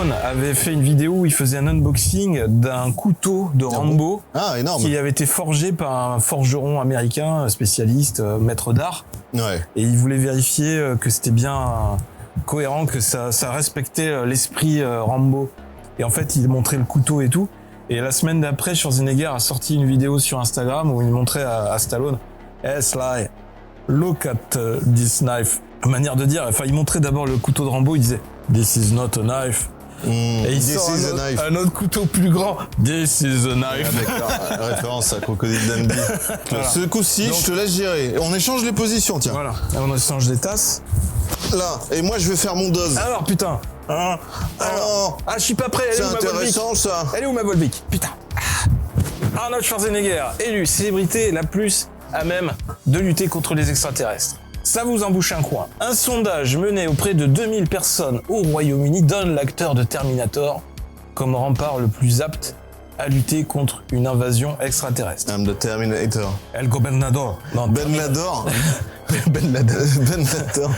Stallone avait fait une vidéo où il faisait un unboxing d'un couteau de Rambo énorme. Qui avait été forgé par un forgeron américain spécialiste, maître d'art. Ouais. Et il voulait vérifier que c'était bien cohérent, que ça respectait l'esprit Rambo. Et en fait, il montrait le couteau et tout. Et la semaine d'après, Schwarzenegger a sorti une vidéo sur Instagram où il montrait à Stallone « Hey Sly, look at this knife ». Manière de dire, enfin il montrait d'abord le couteau de Rambo, il disait « This is not a knife ». Et il sort un autre couteau plus grand. This is a knife. D'accord, référence à Crocodile Dundee. Voilà. Ce coup-ci, je te laisse gérer. On échange les positions, tiens. Voilà, on échange des tasses. Là, et moi je vais faire mon dose. Alors putain. Je suis pas prêt. C'est intéressant ça. Elle est où ma Volvic? Putain. Arnold Schwarzenegger, élu célébrité la plus à même de lutter contre les extraterrestres. Ça vous embouche un coin. Un sondage mené auprès de 2000 personnes au Royaume-Uni donne l'acteur de Terminator comme rempart le plus apte à lutter contre une invasion extraterrestre. I'm the Terminator. El Gobernador. Ben Lador. Ben Lador.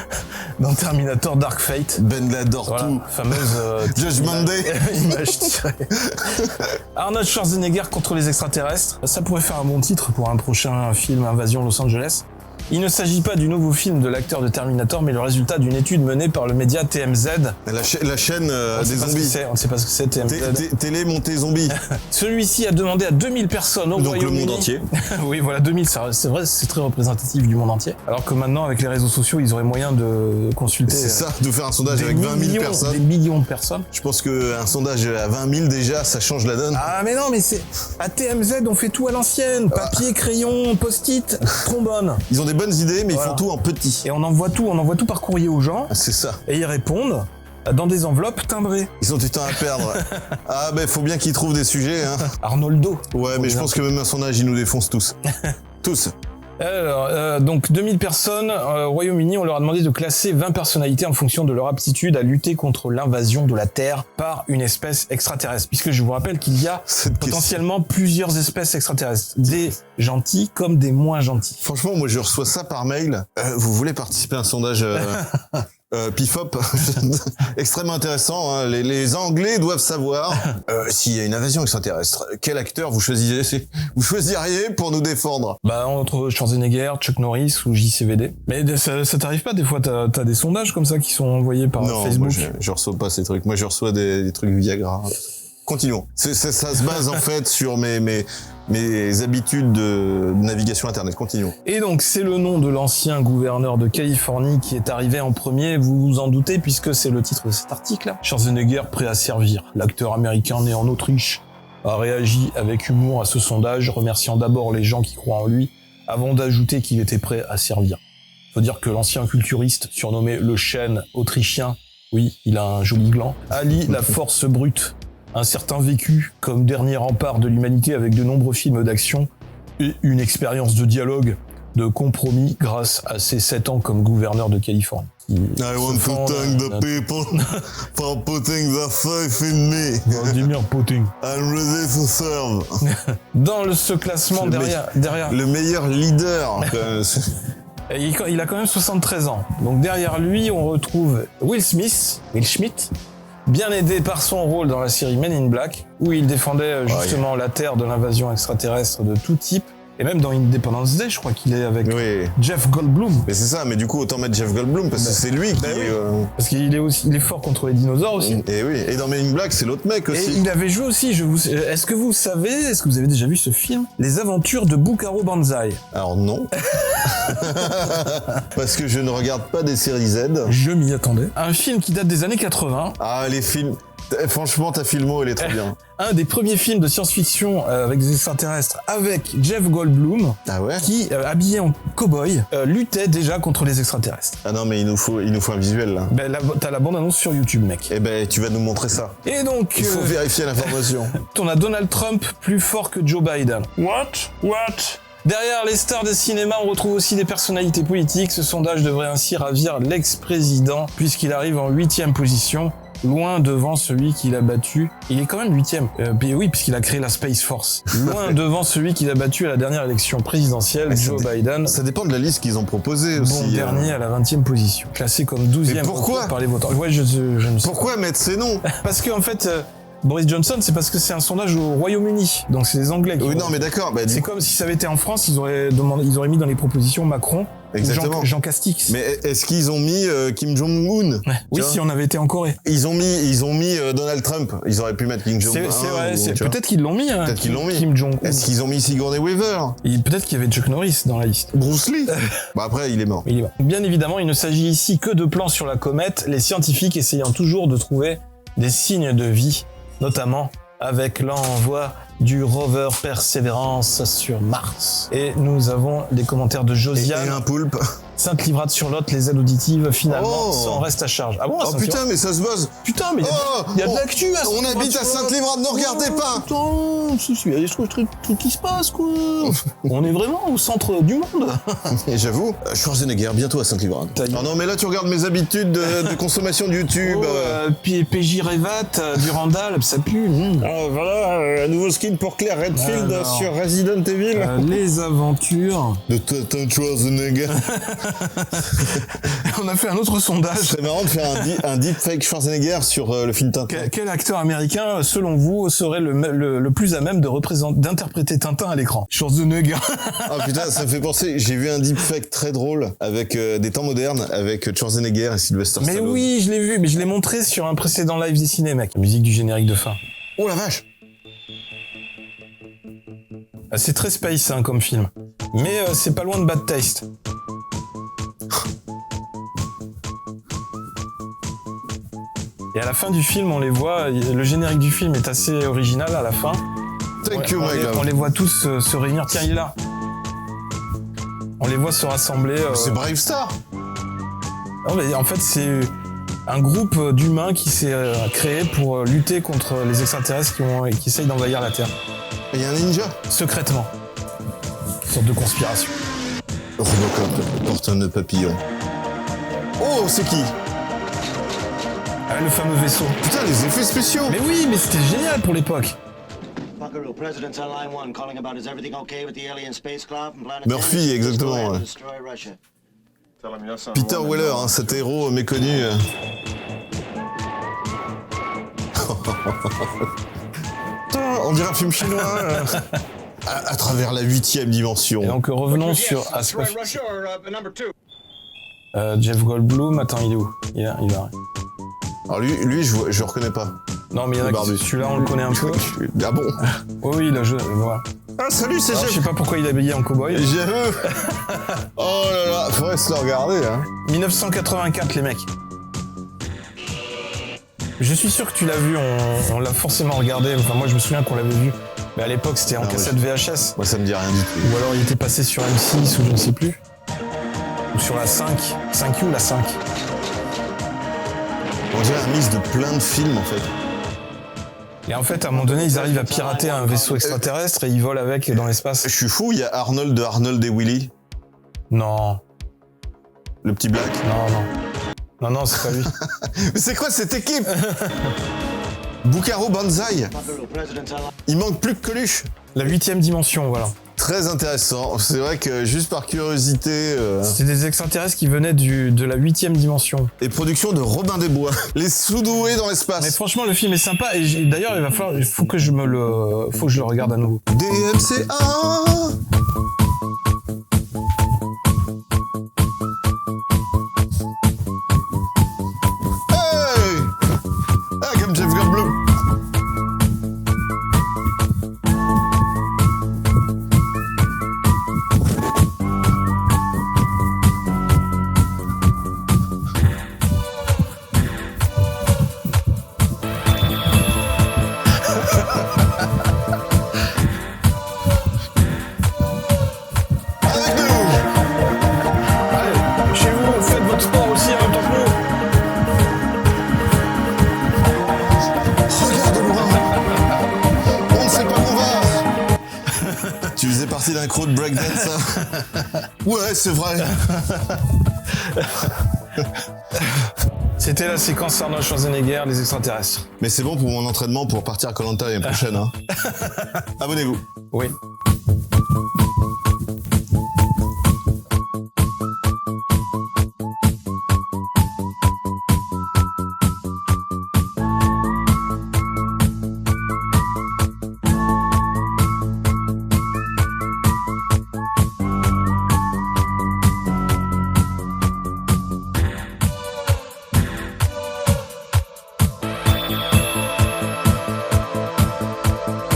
Dans Terminator Dark Fate. Ben Lador voilà, tout. Fameuse Judgment Day. Image tirée. Arnold Schwarzenegger contre les extraterrestres. Ça pourrait faire un bon titre pour un prochain film Invasion Los Angeles. Il ne s'agit pas du nouveau film de l'acteur de Terminator, mais le résultat d'une étude menée par le média TMZ. La chaîne des zombies. On ne sait pas ce que c'est, TMZ. Télé montée zombie. Celui-ci a demandé à 2000 personnes au Royaume-Uni. Donc le monde entier. Oui, voilà, 2000, c'est vrai, c'est très représentatif du monde entier. Alors que maintenant, avec les réseaux sociaux, ils auraient moyen de consulter... C'est ça, de faire un sondage avec 20 000 personnes. Des millions de personnes. Je pense qu'un sondage à 20 000 déjà, ça change la donne. Ah mais non, mais c'est... À TMZ, on fait tout à l'ancienne. Papier, crayon, post-it, trombone. Ils ont des bonnes idées, mais ils font tout en petit. Et on envoie tout par courrier aux gens. C'est ça. Et ils répondent dans des enveloppes timbrées. Ils ont du temps à perdre. Ah ben faut bien qu'ils trouvent des sujets. Hein. Arnoldo. Ouais, mais je pense que même un sondage, ils nous défoncent tous. Tous. Alors, donc 2000 personnes au Royaume-Uni, on leur a demandé de classer 20 personnalités en fonction de leur aptitude à lutter contre l'invasion de la Terre par une espèce extraterrestre. Puisque je vous rappelle qu'il y a potentiellement plusieurs espèces extraterrestres. Des gentils comme des moins gentils. Franchement, moi je reçois ça par mail. Vous voulez participer à un sondage PIFOP extrêmement intéressant. Hein. Les Anglais doivent savoir s'il y a une invasion extraterrestre. Quel acteur vous choisiriez pour nous défendre? Bah entre Schwarzenegger, Chuck Norris ou JCVD. Mais ça t'arrive pas des fois t'as des sondages comme ça qui sont envoyés par Facebook? Non, je reçois pas ces trucs. Moi je reçois des trucs Viagra. Continuons. Ça se base en fait sur mes habitudes de navigation internet. Continuons. Et donc c'est le nom de l'ancien gouverneur de Californie qui est arrivé en premier, vous vous en doutez puisque c'est le titre de cet article. Schwarzenegger prêt à servir. L'acteur américain né en Autriche a réagi avec humour à ce sondage, remerciant d'abord les gens qui croient en lui, avant d'ajouter qu'il était prêt à servir. Faut dire que l'ancien culturiste, surnommé le chêne autrichien, oui, il a un joli gland, allie la force brute, un certain vécu comme dernier rempart de l'humanité avec de nombreux films d'action et une expérience de dialogue, de compromis grâce à ses 7 ans comme gouverneur de Californie. I want to thank the people for putting their faith in me. Vladimir Poutine. I'm ready to serve. Dans ce classement derrière... Le meilleur leader. Il a quand même 73 ans. Donc derrière lui, on retrouve Will Smith, bien aidé par son rôle dans la série Men in Black, où il défendait justement la Terre de l'invasion extraterrestre de tout type. Et même dans Independence Day, je crois qu'il est avec Jeff Goldblum. Mais c'est ça, mais du coup, autant mettre Jeff Goldblum, parce que c'est lui qui... Parce qu'il est fort contre les dinosaures aussi. Et oui, et dans Men in Black, c'est l'autre mec aussi. Et il avait joué aussi, est-ce que vous avez déjà vu ce film? Les aventures de Buckaroo Banzai. Alors non. Parce que je ne regarde pas des séries Z. Je m'y attendais. Un film qui date des années 80. Ah, les films... Franchement, ta filmo, elle est très bien. Un des premiers films de science-fiction avec des extraterrestres avec Jeff Goldblum, qui, habillé en cow-boy, luttait déjà contre les extraterrestres. Ah non, mais il nous faut un visuel, là. Ben, t'as la bande-annonce sur YouTube, mec. Eh ben, tu vas nous montrer ça. Et donc... Il faut vérifier l'information. On a Donald Trump plus fort que Joe Biden. What? Derrière les stars de cinéma, on retrouve aussi des personnalités politiques. Ce sondage devrait ainsi ravir l'ex-président, puisqu'il arrive en 8e position, loin devant celui qu'il a battu. Il est quand même 8e. Oui, puisqu'il a créé la Space Force. Loin devant celui qu'il a battu à la dernière élection présidentielle, Joe Biden. Ça dépend de la liste qu'ils ont proposée aussi. Bon dernier à la 20e position. Classé comme 12e. Mais pourquoi par les votants. Ouais, je ne sais Pourquoi mettre ces noms? Parce qu'en fait, Boris Johnson, c'est parce que c'est un sondage au Royaume-Uni. Donc c'est les Anglais qui Oui, non, mais d'accord. Bah, c'est comme si ça avait été en France, ils auraient mis dans les propositions Macron Exactement. ou Jean Castix. Mais est-ce qu'ils ont mis Kim Jong-un? Ouais. Oui, si on avait été en Corée. Ils ont mis Donald Trump. Ils auraient pu mettre Kim Jong-un. C'est vrai, peut-être qu'ils l'ont mis. Peut-être qu'ils l'ont mis. Kim Jong-un. Est-ce qu'ils ont mis Sigourney Weaver? Peut-être qu'il y avait Chuck Norris dans la liste. Bruce Lee? Bah après, il est mort. Il est mort. Bien évidemment, il ne s'agit ici que de plans sur la comète, les scientifiques essayant toujours de trouver des signes de vie, notamment avec l'envoi du rover Perseverance sur Mars. Et nous avons des commentaires de Josiane. Et un poulpe. Sainte-Livrade-sur-Lot, les ailes auditives, finalement, Oh. sans reste à charge. Ah bon, Oh putain, mais ça se bosse. Putain, mais il y a de l'actu à On habite à Sainte-Livrade, ne regardez pas. Putain, il y a des trucs qui se passent, quoi. On est vraiment au centre du monde. Et j'avoue, Schwarzenegger, bientôt à Sainte-Livrade. Ah non, mais là, tu regardes mes habitudes de consommation de YouTube. Puis PJ Revat, Durandal, ça pue. Voilà, un nouveau skin pour Claire Redfield Alors, sur Resident Evil. Les aventures De Tonton Schwarzenegger. On a fait un autre sondage. C'est marrant de faire un deepfake Schwarzenegger sur le film Tintin. Quel acteur américain, selon vous, serait le plus à même d'interpréter Tintin à l'écran? Schwarzenegger. Ah putain, ça me fait penser, j'ai vu un deepfake très drôle avec des temps modernes, avec Schwarzenegger et Sylvester Mais Stallone. oui, je l'ai vu, mais je l'ai montré sur un précédent live des ciné, mec. La musique du générique de fin. Oh la vache. Ah, c'est très space hein, comme film. Mais c'est pas loin de Bad Taste. Et à la fin du film, on les voit, le générique du film est assez original à la fin. Thank you, my love. On les voit tous se réunir. Tiens, il est là. On les voit se rassembler. C'est Brave Star. Non, mais en fait, c'est un groupe d'humains qui s'est créé pour lutter contre les extraterrestres qui essayent d'envahir la Terre. Et il y a un ninja. Secrètement. Une sorte de conspiration. Robocop porte un nœud papillon. Oh, c'est qui? Ah, le fameux vaisseau. Putain, les effets spéciaux. Mais oui, mais c'était génial pour l'époque. Buckaroo, President's on line 1, calling about is everything okay with the alien spacecraft and planet Murphy, 10? exactement, Destroy and ouais. destroy Russia. Peter Weller, hein, cet héros méconnu. Putain, on dirait un film chinois. À travers la 8e dimension. Et donc revenons sur Aspect. Jeff Goldblum, attends, il est où? Il est là. Alors lui je reconnais pas. Non, mais il y en a Barbu. celui-là, on le connaît un peu. Ah bon? Oh oui, là, voilà. Ah salut, c'est Alors, je Jeff. sais pas pourquoi il est habillé en cow-boy. J'avoue. Oh là là, faudrait se le regarder, hein. 1984, les mecs. Je suis sûr que tu l'as vu, on l'a forcément regardé. Enfin, moi, je me souviens qu'on l'avait vu. Mais à l'époque, c'était en cassette VHS. Moi ça me dit rien du tout. Ou alors, il était passé sur M6 ou je ne sais plus. Ou sur la 5. 5U ou la 5. On dirait un mix de plein de films en fait. Et en fait, à un moment donné, ils arrivent à pirater un vaisseau extraterrestre et ils volent avec dans l'espace. Je suis fou, il y a Arnold de Arnold et Willy. Non. Le petit black. Non, c'est pas lui. Mais c'est quoi cette équipe? Buckaroo Banzai. Buckaroo, President's on line. Il manque plus que Coluche. La 8e dimension, voilà. Très intéressant. C'est vrai que juste par curiosité... C'était des extraterrestres qui venaient de la 8e dimension. Et production de Robin des Bois. Les sous-doués dans Mais l'espace. franchement, le film est sympa et d'ailleurs, il faut que je le regarde à nouveau. DMCA. Hey. Ah, comme Jeff Goldblum. Avec nous. Allez, chez vous, faites votre sport aussi en même temps que nous. Regarde loin. On ne sait pas où on va. Tu faisais partie d'un crew de breakdance, hein? Ouais, c'est vrai. C'était la séquence Arnold Schwarzenegger, les extraterrestres. Mais c'est bon pour mon entraînement pour partir à Koh-Lanta l'année prochaine. Hein. Abonnez-vous. Oui.